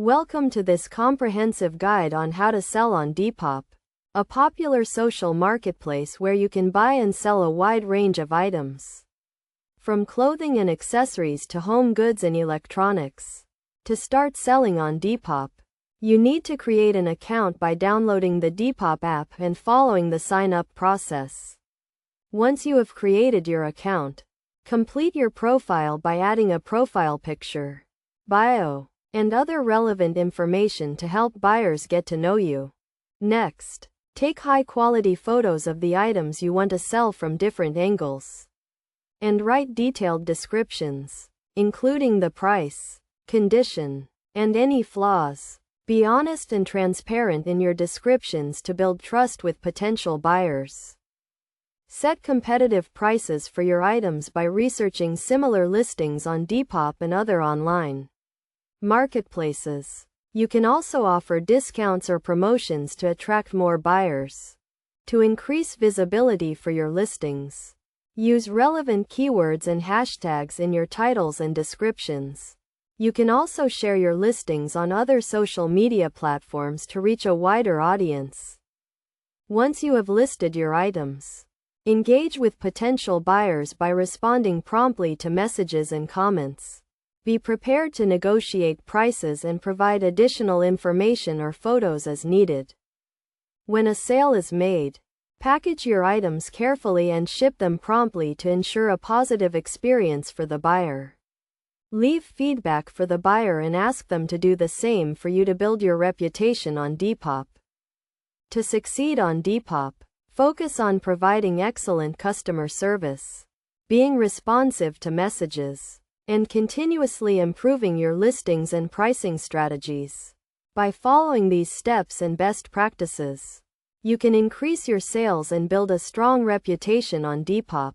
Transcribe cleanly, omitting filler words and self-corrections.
Welcome to this comprehensive guide on how to sell on Depop, a popular social marketplace where you can buy and sell a wide range of items. From clothing and accessories to home goods and electronics. To start selling on Depop, you need to create an account by downloading the Depop app and following the sign-up process. Once you have created your account, complete your profile by adding a profile picture, bio, and other relevant information to help buyers get to know you. Next, take high-quality photos of the items you want to sell from different angles. And write detailed descriptions, including the price, condition, and any flaws. Be honest and transparent in your descriptions to build trust with potential buyers. Set competitive prices for your items by researching similar listings on Depop and other online marketplaces. You can also offer discounts or promotions to attract more buyers. To increase visibility for your listings, use relevant keywords and hashtags in your titles and descriptions. You can also share your listings on other social media platforms to reach a wider audience. Once you have listed your items, engage with potential buyers by responding promptly to messages and comments. Be prepared to negotiate prices and provide additional information or photos as needed. When a sale is made, package your items carefully and ship them promptly to ensure a positive experience for the buyer. Leave feedback for the buyer and ask them to do the same for you to build your reputation on Depop. To succeed on Depop, focus on providing excellent customer service, being responsive to messages, and continuously improving your listings and pricing strategies. By following these steps and best practices, you can increase your sales and build a strong reputation on Depop.